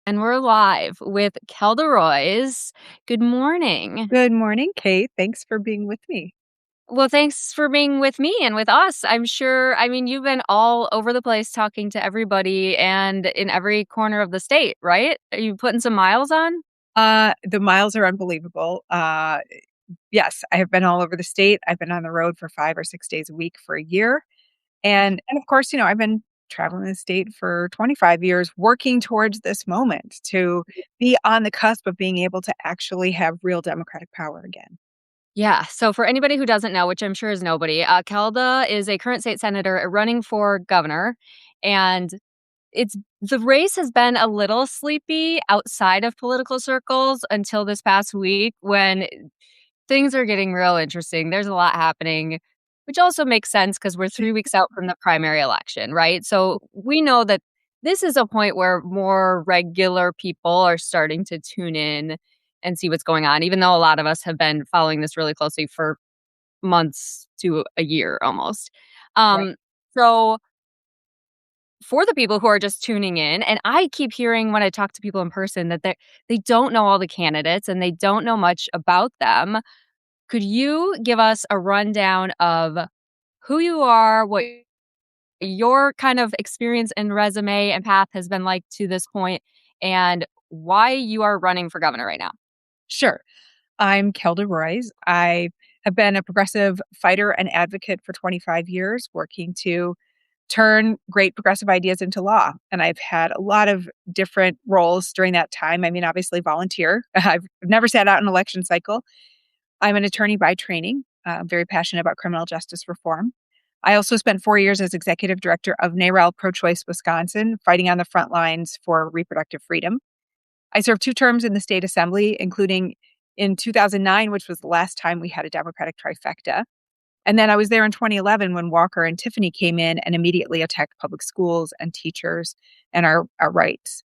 And we're live with Kelda Roy's. Good morning. Good morning, Kate. Thanks for being with me. Well, thanks for being with me and with us. You've been all over the place talking to everybody and in every corner of the state, right? Are you putting some miles on? The miles are unbelievable. Yes, I have been all over the state. I've been on the road for 5 or 6 days a week for a year. And of course, I've been traveling the state for 25 years, working towards this moment to be on the cusp of being able to actually have real democratic power again. Yeah. So, for anybody who doesn't know, which I'm sure is nobody, Kelda is a current state senator running for governor. And it's the race has been a little sleepy outside of political circles until this past week when things are getting real interesting. There's a lot happening, which also makes sense because we're 3 weeks out from the primary election, right? So, we know that this is a point where more regular people are starting to tune in and see what's going on, even though a lot of us have been following this really closely for months to a year almost. Right. Um, so for the people who are just tuning in, and I keep hearing when I talk to people in person that they don't know all the candidates and they don't know much about them. Could you give us a rundown of who you are, what your kind of experience and resume and path has been like to this point, and why you are running for governor right now? Sure. I'm Kelda Roys. I have been a progressive fighter and advocate for 25 years, working to turn great progressive ideas into law. And I've had a lot of different roles during that time. I mean, obviously, volunteer. I've never sat out an election cycle. I'm an attorney by training. I'm very passionate about criminal justice reform. I also spent 4 years as executive director of NARAL Pro Choice Wisconsin, fighting on the front lines for reproductive freedom. I served 2 terms in the state assembly, including in 2009, which was the last time we had a Democratic trifecta. And then I was there in 2011 when Walker and Tiffany came in and immediately attacked public schools and teachers and our rights.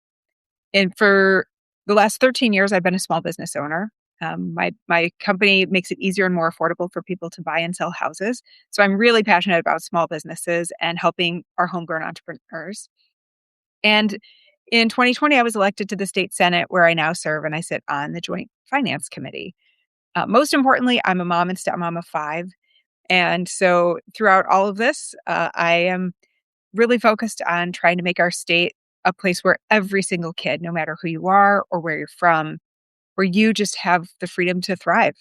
And for the last 13 years, I've been a small business owner. My company makes it easier and more affordable for people to buy and sell houses. So I'm really passionate about small businesses and helping our homegrown entrepreneurs. And in 2020, I was elected to the state Senate, where I now serve, and I sit on the Joint Finance Committee. Most importantly, I'm a mom and stepmom of five. And so throughout all of this, I am really focused on trying to make our state a place where every single kid, no matter who you are or where you're from, where you just have the freedom to thrive.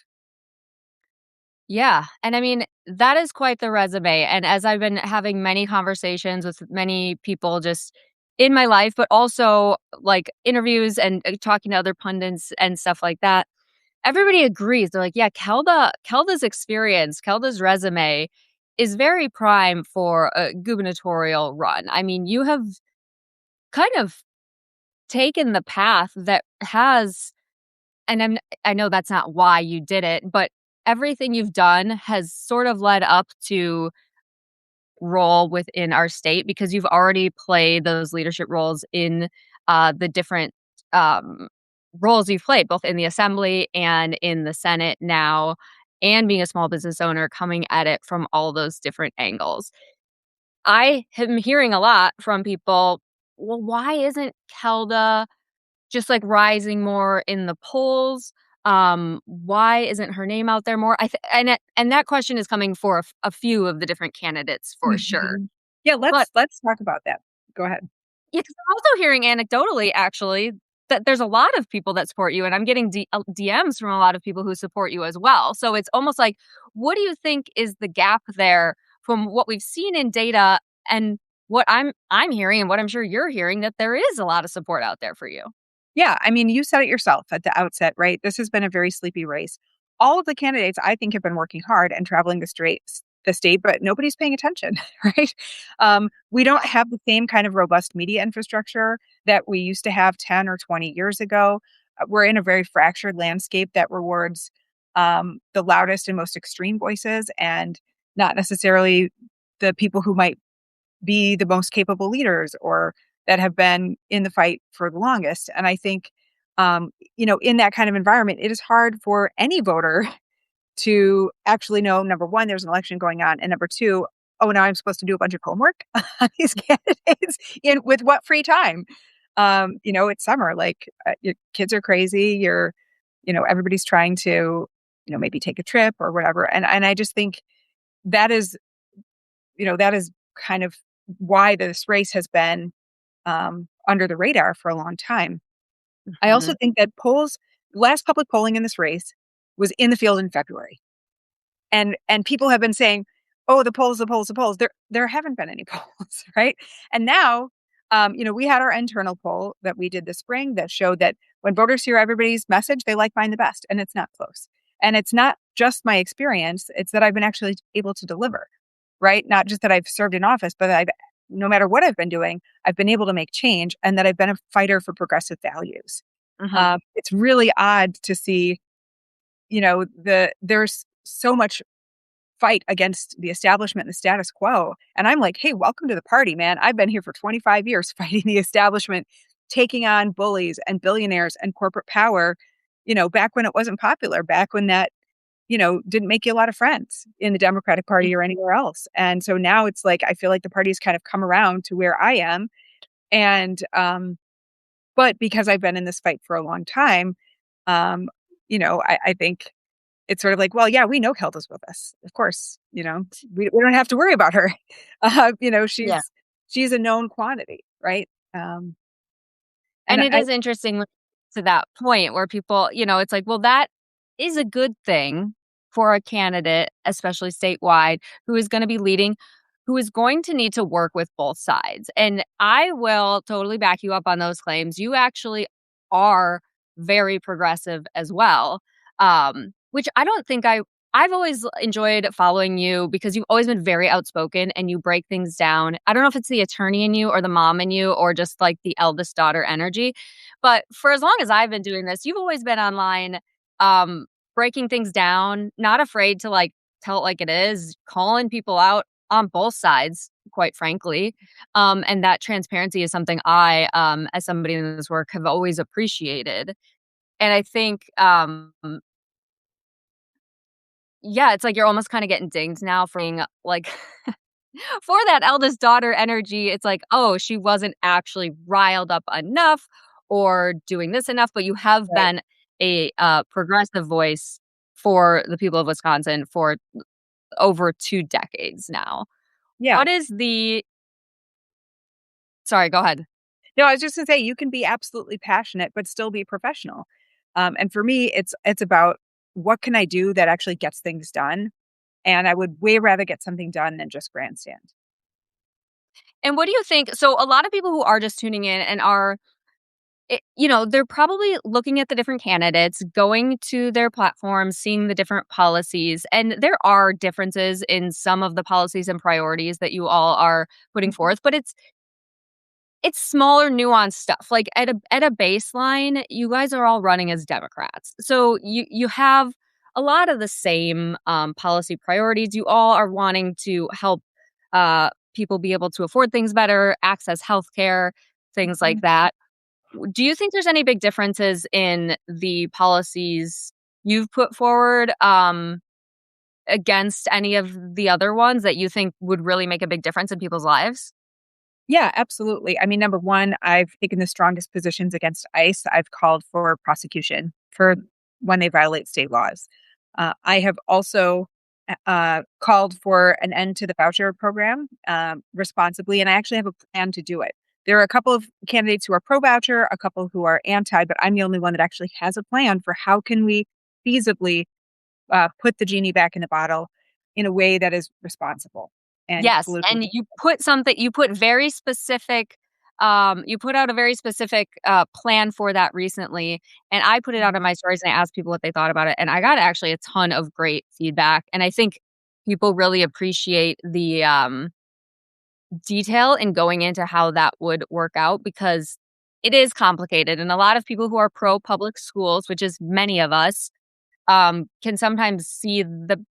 Yeah, and I mean, that is quite the resume, and as I've been having many conversations with many people just in my life, but also, like, interviews and, talking to other pundits and stuff like that, everybody agrees. They're like, "Yeah, Kelda's experience, Kelda's resume is very prime for a gubernatorial run." I mean, you have kind of taken the path that has and I know that's not why you did it, but everything you've done has sort of led up to role within our state because you've already played those leadership roles in the different um, roles you've played, both in the assembly and in the Senate now, and being a small business owner, coming at it from all those different angles. I am hearing a lot from people. Well, why isn't Kelda just, like, rising more in the polls? Why isn't her name out there more? I th and that question is coming for a few of the different candidates for sure. Mhm. Yeah, But let's talk about that. Go ahead. yeah, 'cause I'm also hearing anecdotally, actually, that there's a lot of people that support you, and I'm getting DMs from a lot of people who support you as well. So it's almost like, what do you think is the gap there from what we've seen in data and what I'm hearing and what I'm sure you're hearing, that there is a lot of support out there for you? Yeah, I mean, you said it yourself at the outset, right? This has been a very sleepy race. All of the candidates, I think, have been working hard and traveling the state, but nobody's paying attention, right? We don't have the same kind of robust media infrastructure that we used to have 10 or 20 years ago. We're in a very fractured landscape that rewards the loudest and most extreme voices and not necessarily the people who might be the most capable leaders or that have been in the fight for the longest. And I think, in that kind of environment, it is hard for any voter to actually know, number one, there's an election going on. And number two, oh, now I'm supposed to do a bunch of homework on these candidates with what free time? It's summer, like, your kids are crazy, everybody's trying to, maybe take a trip or whatever, and I just think that is, that is kind of why this race has been, under the radar for a long time. I also Mhm. think that last public polling in this race was in the field in February. And people have been saying, "Oh, the polls, the polls, the polls." There haven't been any polls, right? And now, we had our internal poll that we did this spring that showed that when voters hear everybody's message, they like mine the best, and it's not close. And it's not just my experience, it's that I've been actually able to deliver, right? Not just that I've served in office, but that I've no matter what I've been doing, I've been able to make change and that I've been a fighter for progressive values. Mhm. It's really odd to see, there's so much fight against the establishment and the status quo. And I'm like, hey, welcome to the party, man. I've been here for 25 years fighting the establishment, taking on bullies and billionaires and corporate power, back when it wasn't popular, back when that, didn't make you a lot of friends in the Democratic Party or anywhere else. And so now it's like, I feel like the party's kind of come around to where I am. And, but because I've been in this fight for a long time, um, I think it's sort of like, well, yeah, we know Kelda's with us. Of course, we don't have to worry about her. Yeah. She's a known quantity, right? Um, and And it I is interesting to that point where people, it's like, well, that is a good thing for a candidate, especially statewide, who is going to be leading, who is going to need to work with both sides. And I will totally back you up on those claims. You actually are very progressive as well, which I don't think I've always enjoyed following you because you've always been very outspoken and you break things down. I don't know if it's the attorney in you or the mom in you or just like the eldest daughter energy. But for as long as I've been doing this, you've always been online, um, breaking things down, not afraid to like tell it like it is, calling people out on both sides, quite frankly. And that transparency is something as somebody in this work, have always appreciated. And I think yeah, it's like you're almost kinda getting dinged now for being, like for that eldest daughter energy, it's like, "Oh, she wasn't actually riled up enough or doing this enough," but you have right. been a, progressive voice for the people of Wisconsin for over 2 decades now. Yeah. What is the Sorry, go ahead. No, I was just gonna say you can be absolutely passionate, but still be professional. And for me, it's about what can I do that actually gets things done, and I would way rather get something done than just grandstand. And what do you think so a lot of people who are just tuning in and are they're probably looking at the different candidates, going to their platforms, seeing the different policies, and there are differences in some of the policies and priorities that you all are putting Mhm. forth, but it's smaller nuanced stuff. Like at a baseline, you guys are all running as Democrats. So you have a lot of the same policy priorities. You all are wanting to help people be able to afford things better, access healthcare, things like Mhm. that. Do you think there's any big differences in the policies you've put forward, against any of the other ones that you think would really make a big difference in people's lives? Yeah, absolutely. I mean, number one, I've taken the strongest positions against ICE. I've called for prosecution for when they violate state laws. I have also called for an end to the voucher program responsibly, and I actually have a plan to do it. There are a couple of candidates who are pro voucher, a couple who are anti, but I'm the only one that actually has a plan for how can we feasibly put the genie back in the bottle in a way that is responsible and Yes, and politically. you put very specific, you put out a very specific, plan for that recently, and I put it out on my stories and I asked people what they thought about it, and I got actually a ton of great feedback, and I think people really appreciate the, detail in going into how that would work out because it is complicated, and a lot of people who are pro public schools, which is many of us, can sometimes see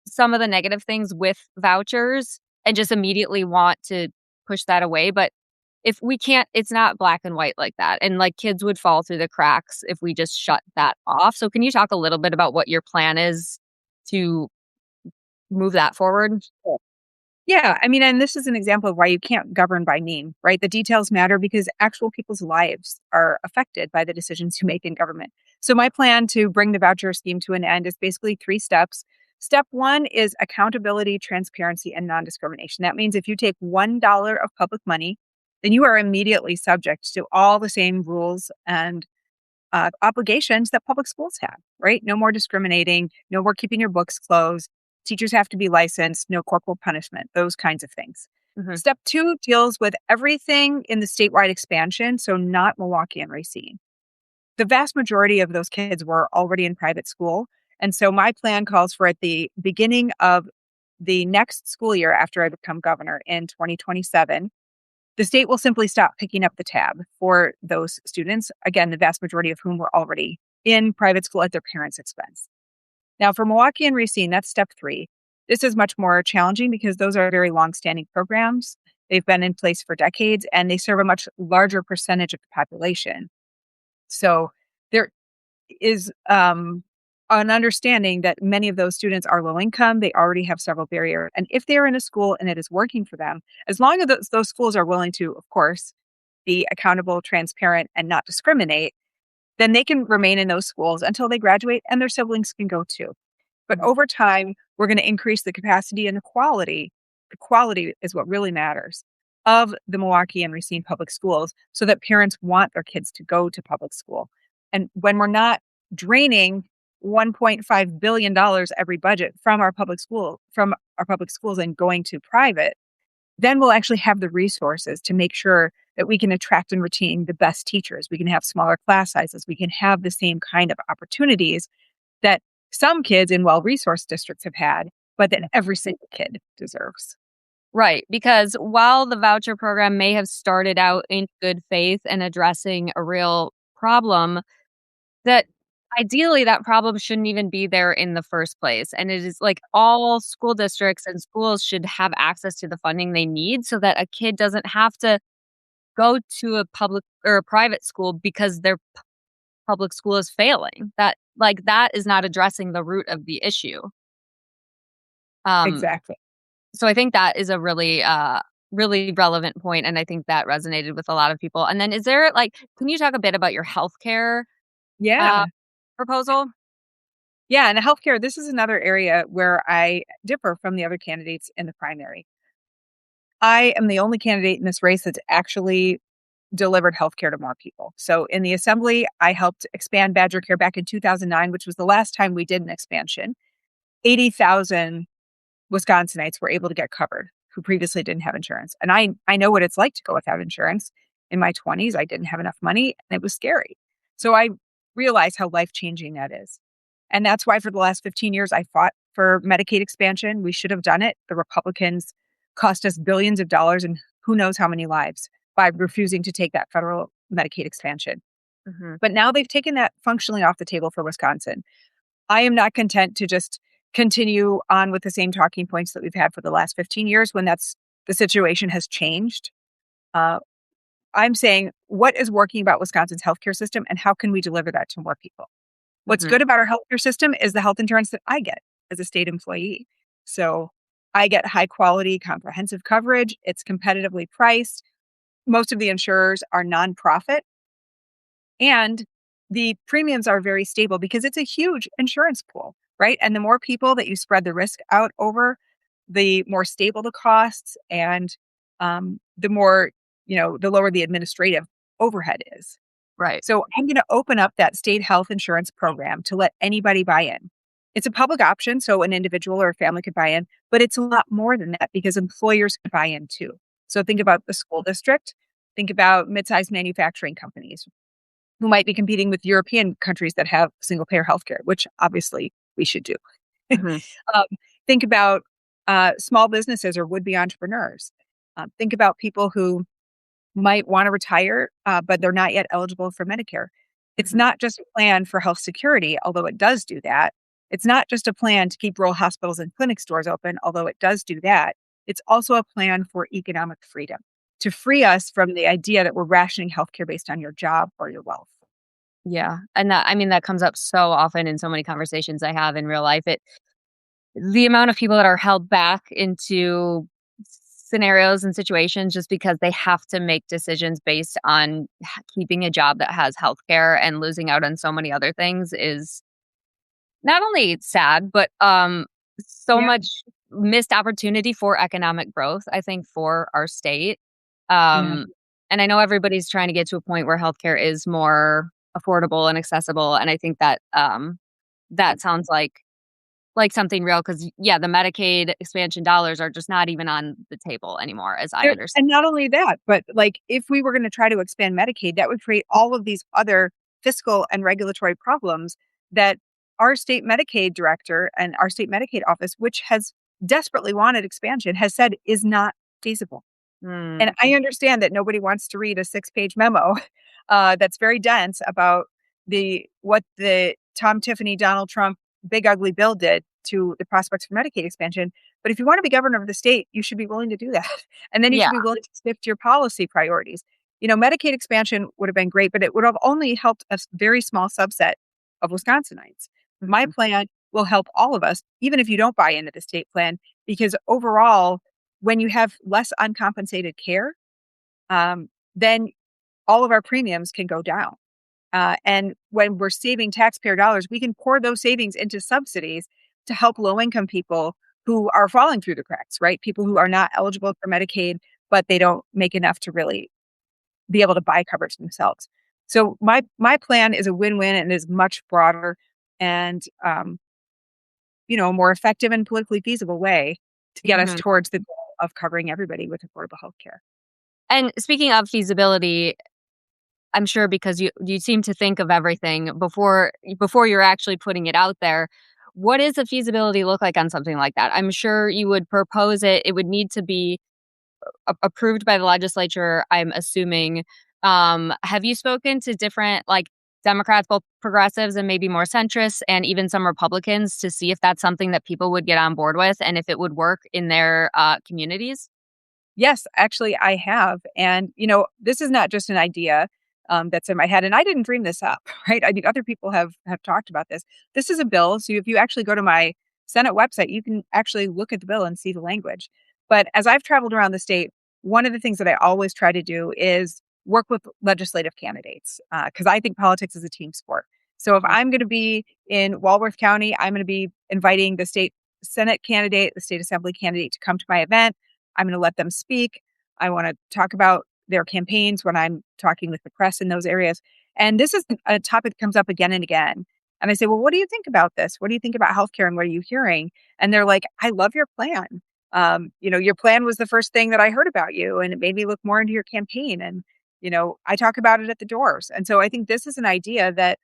some of the negative things with vouchers and just immediately want to push that away, but if we can't it's not black and white like that, and, like, kids would fall through the cracks if we just shut that off. So can you talk a little bit about what your plan is to move that forward? Yeah, I mean, and this is an example of why you can't govern by name, right? The details matter because actual people's lives are affected by the decisions you make in government. So, my plan to bring the voucher scheme to an end is basically three steps. Step one is accountability, transparency, and non discrimination. That means if you take $1 of public money, then you are immediately subject to all the same rules and obligations that public schools have, right? No more discriminating, no more keeping your books closed. Teachers have to be licensed, no corporal punishment, those kinds of things. Mhm, Step two deals with everything in the statewide expansion, so not Milwaukee and Racine. The vast majority of those kids were already in private school. And so my plan calls for at the beginning of the next school year after I become governor in 2027, the state will simply stop picking up the tab for those students, again, the vast majority of whom were already in private school at their parents' expense. Now, for Milwaukee and Racine, that's step three. This is much more challenging because those are very long-standing programs. They've been in place for decades and they serve a much larger percentage of the population. So there is an understanding that many of those students are low income. They already have several barriers. And if they're in a school and it is working for them, as long as those schools are willing to, of course, be accountable, transparent, and not discriminate, then they can remain in those schools until they graduate and their siblings can go too. But mhm, over time, we're going to increase the capacity and the quality. The quality is what really matters of the Milwaukee and Racine public schools so that parents want their kids to go to public school. And when we're not draining $1.5 billion every budget from our public schools and going to private, then we'll actually have the resources to make sure that we can attract and retain the best teachers. We can have smaller class sizes. We can have the same kind of opportunities that some kids in well-resourced districts have had, but that mhm. every single kid deserves. Right, because while the voucher program may have started out in good faith and addressing a real problem, that ideally that problem shouldn't even be there in the first place, and it is like all school districts and schools should have access to the funding they need so that a kid doesn't have to go to a public or a private school because their public school is failing. That is not addressing the root of the issue. Um, Exactly. so I think that is a really relevant point, and I think that resonated with a lot of people. And then is there can you talk a bit about your healthcare, uh, Yeah. proposal? Yeah, and healthcare, this is another area where I differ from the other candidates in the primary. I am the only candidate in this race that's actually delivered healthcare to more people. So in the assembly, I helped expand Badger Care back in 2009, which was the last time we did an expansion. 80,000 Wisconsinites were able to get covered who previously didn't have insurance. And I know what it's like to go without insurance. In my 20s, I didn't have enough money and it was scary. So I realized how life-changing that is. And that's why for the last 15 years I fought for Medicaid expansion. We should have done it. The Republicans cost us billions of dollars and who knows how many lives by refusing to take that federal Medicaid expansion. Mhm, But now they've taken that functionally off the table for Wisconsin. I am not content to just continue on with the same talking points that we've had for the last 15 years when that's the situation has changed. Uh, I'm saying what is working about Wisconsin's healthcare system and how can we deliver that to more people? What's mhm. good about our healthcare system is the health insurance that I get as a state employee. So I get high quality, comprehensive coverage. It's competitively priced. Most of the insurers are nonprofit and the premiums are very stable because it's a huge insurance pool, right? And the more people that you spread the risk out over, the more stable the costs and the more, the lower the administrative overhead is. Right. So I'm going to open up that state health insurance program to let anybody buy in. It's a public option, so an individual or a family could buy in, but it's a lot more than that because employers could buy in too. So think about the school district, think about mid-sized manufacturing companies who might be competing with European countries that have single payer healthcare, which obviously we should do. Mhm, um, think about small businesses or would be entrepreneurs. Think about people who might want to retire, but they're not yet eligible for Medicare. It's mhm. not just a plan for health security, although it does do that. It's not just a plan to keep rural hospitals and clinic stores open, although it does do that. It's also a plan for economic freedom to free us from the idea that we're rationing healthcare based on your job or your wealth. Yeah, and that comes up so often in so many conversations I have in real life. The amount of people that are held back into scenarios and situations just because they have to make decisions based on keeping a job that has healthcare and losing out on so many other things is not only sad, but so Yeah, much missed opportunity for economic growth, I think, for our state. yeah. Um, and I know everybody's trying to get to a point where healthcare is more affordable and accessible, and I think that that sounds like something real because yeah, the Medicaid expansion dollars are just not even on the table anymore, as I There understand. and not only that, but, like, if we were gonna try to expand Medicaid, that would create all of these other fiscal and regulatory problems that our state Medicaid director and our state Medicaid office, which has desperately wanted expansion, has said is not feasible. Mm, And I understand that nobody wants to read a six-page memo, that's very dense about what the Tom Tiffany, Donald Trump big ugly bill did to the prospects for Medicaid expansion, but if you wanna be governor of the state, you should be willing to do that, and then you yeah. should be willing to stick to your policy priorities. Medicaid expansion would have been great, but it would have only helped a very small subset of Wisconsinites. My Mhm, plan will help all of us, even if you don't buy into the state plan, because overall, when you have less uncompensated care, then all of our premiums can go down. And when we're saving taxpayer dollars, we can pour those savings into subsidies to help low income people who are falling through the cracks, right? People who are not eligible for Medicaid, but they don't make enough to really be able to buy coverage themselves. So my plan is a win-win and is much broader and a more effective and politically feasible way to get us mhm. towards the goal of covering everybody with affordable health care. And speaking of feasibility, I'm sure because you seem to think of everything before you're actually putting it out there. What does the feasibility look like on something like that? I'm sure you would propose it. It would need to be approved by the legislature, I'm assuming. Have you spoken to different like Democrats, both progressives and maybe more centrists, and even some Republicans to see if that's something that people would get on board with and if it would work in their communities? Yes, actually, I have. And, this is not just an idea that's in my head. And I didn't dream this up, right? I mean, other people have talked about this. This is a bill. So if you actually go to my Senate website, you can actually look at the bill and see the language. But as I've traveled around the state, one of the things that I always try to do is work with legislative candidates because I think politics is a team sport. So if Mhm. I'm going to be in Walworth County, I'm going to be inviting the state Senate candidate, the state assembly candidate to come to my event. I'm going to let them speak. I want to talk about their campaigns when I'm talking with the press in those areas. And this is a topic that comes up again and again. And I say, well, what do you think about this? What do you think about healthcare and what are you hearing? And they're like, I love your plan. Your plan was the first thing that I heard about you, and it made me look more into your campaign. And, I talk about it at the doors. And so I think this is an idea that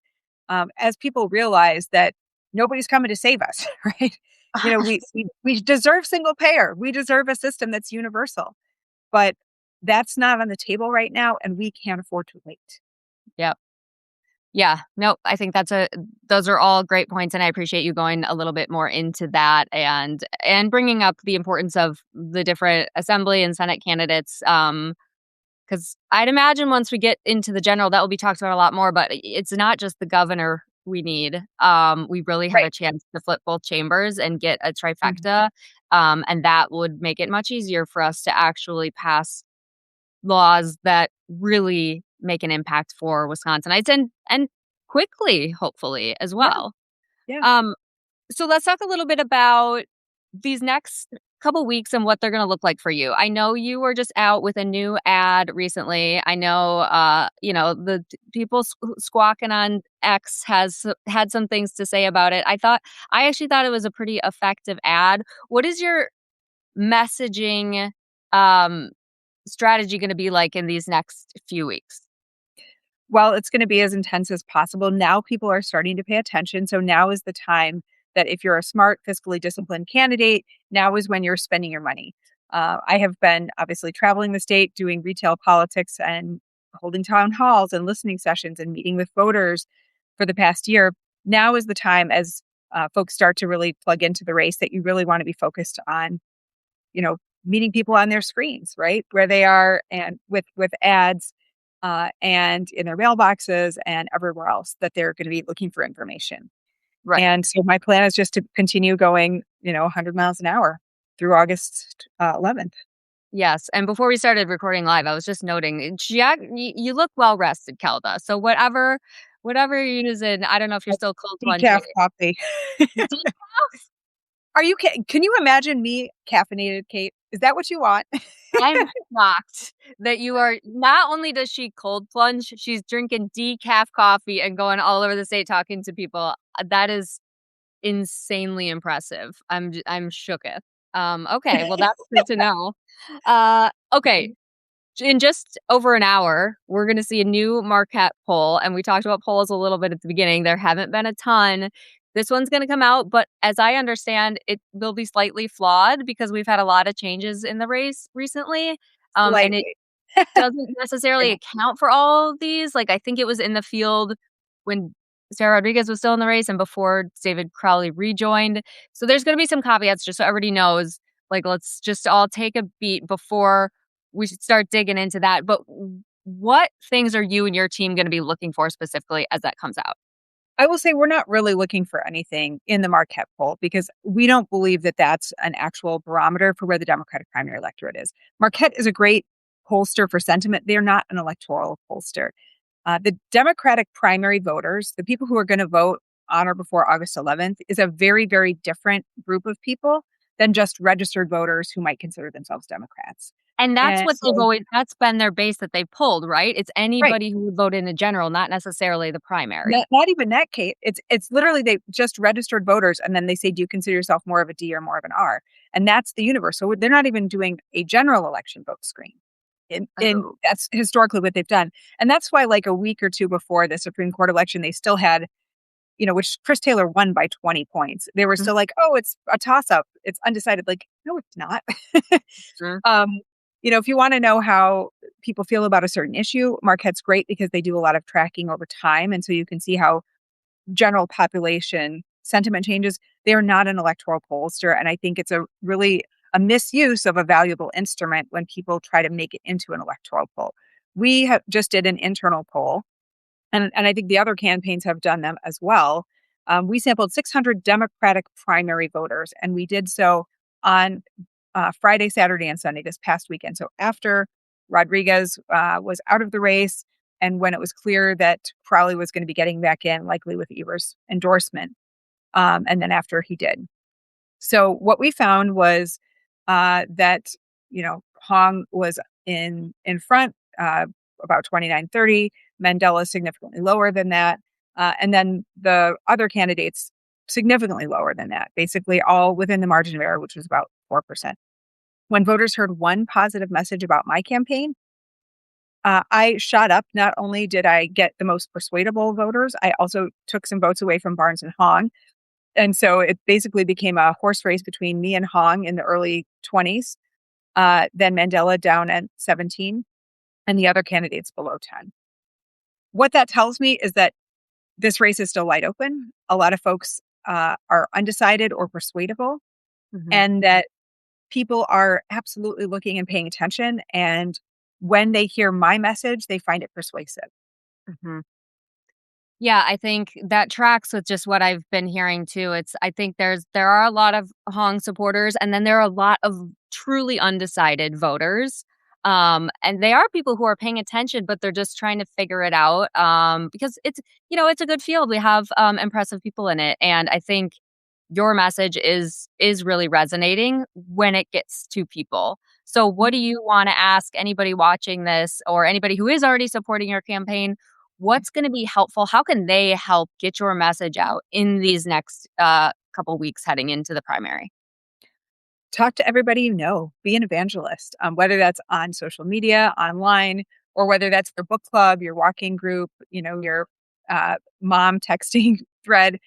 as people realize that nobody's coming to save us, right? We deserve single payer. We deserve a system that's universal, but that's not on the table right now, and we can't afford to wait. Yep. Yeah. No, I think those are all great points, and I appreciate you going a little bit more into that and bringing up the importance of the different assembly and Senate candidates. Because I'd imagine once we get into the general, that will be talked about a lot more. But it's not just the governor we need. We really have Right. a chance to flip both chambers and get a Mhm. trifecta, and that would make it much easier for us to actually pass laws that really make an impact for Wisconsinites and quickly, hopefully, as Yeah, well. yeah. Um, so let's talk a little bit about these next couple weeks and what they're gonna look like for you. I know you were just out with a new ad recently. I know, the people squawking on X has had some things to say about it. I actually thought it was a pretty effective ad. What is your messaging, um, strategy gonna be like in these next few weeks? Well, it's gonna be as intense as possible. Now people are starting to pay attention, so now is the time that if you're a smart, fiscally disciplined candidate, now is when you're spending your money. I have been obviously traveling the state, doing retail politics and holding town halls and listening sessions and meeting with voters for the past year. Now is the time as, folks start to really plug into the race that you really wanna be focused on meeting people on their screens, right? Where they are and with ads, and in their mailboxes and everywhere else that they're gonna be looking for information. Right. And so my plan is just to continue going, 100 miles an hour through August, 11th. Yes, and before we started recording live, I was just noting, you look well rested, Kelda. So whatever you're using, I don't know if you're Like still cold decaf plunging. coffee. Are you can you imagine me caffeinated, Kate? Is that what you want? I'm shocked that you are not only does she cold plunge, she's drinking decaf coffee and going all over the state talking to people. That is insanely impressive. I'm shooketh. Okay, well, that's good to know. Okay, in just over an hour, we're gonna see a new Marquette poll, and we talked about polls a little bit at the beginning. There haven't been a ton. This one's gonna come out, but as I understand, it will be slightly flawed because we've had a lot of changes in the race recently, and it Slightly. doesn't necessarily Yeah. account for all of these. Like, I think it was in the field when Sarah Rodriguez was still in the race and before David Crowley rejoined. So there's gonna be some caveats just so everybody knows. Like, let's just all take a beat before we should start digging into that. But what things are you and your team gonna be looking for specifically as that comes out? I will say we're not really looking for anything in the Marquette poll because we don't believe that that's an actual barometer for where the Democratic primary electorate is. Marquette is a great pollster for sentiment. They're not an electoral pollster. The Democratic primary voters, the people who are going to vote on or before August 11th, is a very, very different group of people than just registered voters who might consider themselves Democrats. And that's And what they've so, always that's been their base that they've pulled, right? It's right. anybody who would vote in a general, not necessarily the primary. Not even that, Kate. It's literally they just registered voters, and then they say, "Do you consider yourself more of a D or more of an R?" And that's the universe. So they're not even doing a general election vote screen. And Oh. that's historically what they've done. And that's why, like a week or two before the Supreme Court election, they still had, which Chris Taylor won by 20 points. They were still like, "Oh, it's a toss up. It's undecided." Like, no, it's not. Mhm. um, if you want to know how people feel about a certain issue, Marquette's great because they do a lot of tracking over time, and so you can see how general population sentiment changes. They are not an electoral pollster, and I think it's a misuse of a valuable instrument when people try to make it into an electoral poll. We have just did an internal poll, and I think the other campaigns have done them as well. We sampled 600 Democratic primary voters, and we did so on Friday, Saturday, and Sunday this past weekend. So after Rodriguez was out of the race, and when it was clear that Crowley was going to be getting back in, likely with Ever's endorsement, and then after he did. So what we found was that Hong was in front about 29-30. Mandela significantly lower than that, and then the other candidates significantly lower than that. Basically, all within the margin of error, which was about 4%. When voters heard one positive message about my campaign, I shot up. Not only did I get the most persuadable voters, I also took some votes away from Barnes and Hong. And so it basically became a horse race between me and Hong in the early 20s, then Mandela down at 17, and the other candidates below 10. What that tells me is that this race is still wide open. A lot of folks are undecided or persuadable, Mhm, and that people are absolutely looking and paying attention. And when they hear my message, they find it persuasive. mhm. Yeah, I think that tracks with just what I've been hearing too. I think there are a lot of Hong supporters, and then there are a lot of truly undecided voters. And they are people who are paying attention, but they're just trying to figure it out. Because it's a good field. We have impressive people in it. And I think your message is really resonating when it gets to people. So what do you want to ask anybody watching this or anybody who is already supporting your campaign? What's gonna be helpful? How can they help get your message out in these next, couple weeks heading into the primary? Talk to everybody you know, be an evangelist, whether that's on social media, online, or whether that's your book club, your walking group, your mom texting thread.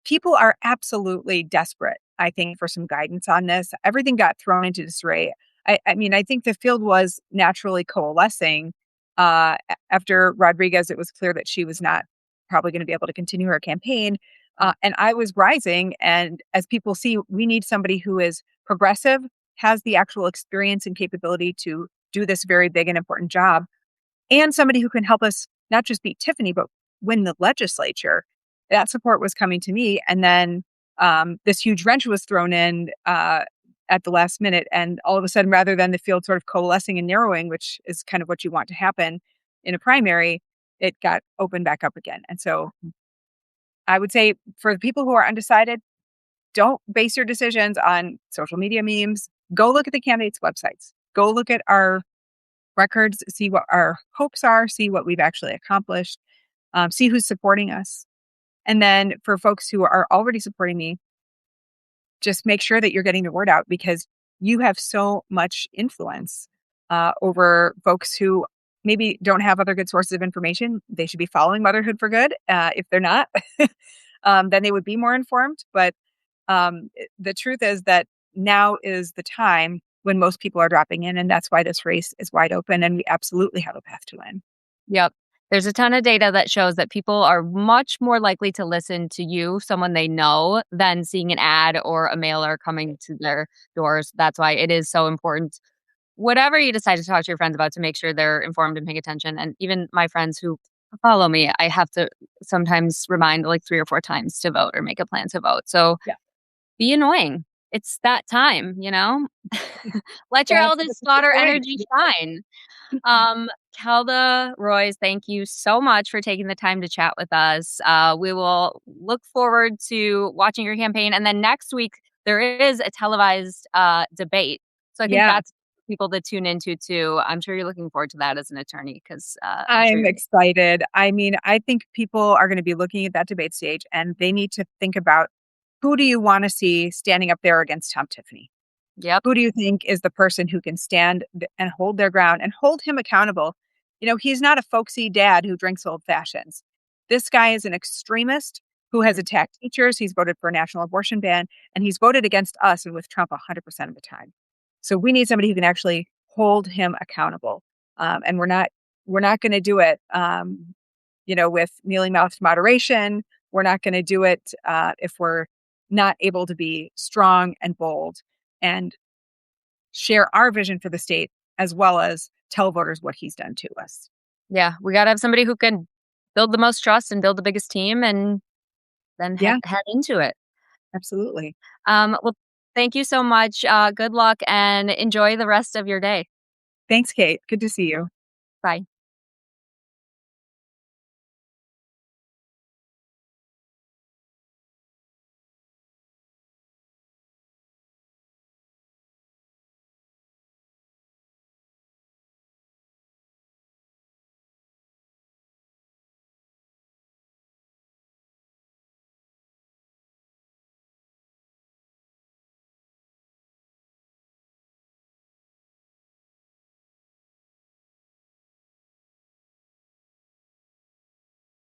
People are absolutely desperate, I think, for some guidance on this. Everything got thrown into disarray. I mean, I think the field was naturally coalescing. After Rodriguez, it was clear that she was not probably going to be able to continue her campaign. And I was rising. And as people see, we need somebody who is progressive, has the actual experience and capability to do this very big and important job, and somebody who can help us not just beat Tiffany, but win the legislature. That support was coming to me. And then this huge wrench was thrown in. at the last minute. And all of a sudden, rather than the field sort of coalescing and narrowing, which is kind of what you want to happen in a primary, it got opened back up again. And so I would say for the people who are undecided, don't base your decisions on social media memes. Go look at the candidates' websites. Go look at our records, see what our hopes are, see what we've actually accomplished, see who's supporting us. And then for folks who are already supporting me, just make sure that you're getting the word out because you have so much influence over folks who maybe don't have other good sources of information. They should be following Motherhood for Good. If they're not, then they would be more informed. But the truth is that now is the time when most people are dropping in, and that's why this race is wide open, and we absolutely have a path to win. Yep. There's a ton of data that shows that people are much more likely to listen to you, someone they know, than seeing an ad or a mailer coming to their doors. That's why it is so important, whatever you decide to talk to your friends about, to make sure they're informed and paying attention. And even my friends who follow me, I have to sometimes remind like 3 or 4 times to vote or make a plan to vote. So Yeah, be annoying. It's that time, Let your that's the eldest perfect daughter way. energy shine. Kelda Royce, thank you so much for taking the time to chat with us. We will look forward to watching your campaign. And then next week, there is a televised debate. So I think Yeah, that's people to tune into too. I'm sure you're looking forward to that as an attorney because I'm sure I'm you're. excited. I mean, I think people are going to be looking at that debate stage and they need to think about who do you want to see standing up there against Tom Tiffany? Yep. Who do you think is the person who can stand and hold their ground and hold him accountable? He's not a folksy dad who drinks old fashions. This guy is an extremist who has attacked teachers. He's voted for a national abortion ban, and he's voted against us and with Trump 100% of the time. So we need somebody who can actually hold him accountable. And we're not going to do it, with kneeling mouth moderation. We're not going to do it if we're not able to be strong and bold and share our vision for the state as well as tell voters what he's done to us. Yeah. We got to have somebody who can build the most trust and build the biggest team and then Yeah, head into it. absolutely. Well, thank you so much. Good luck and enjoy the rest of your day. Thanks, Kate. Good to see you. Bye.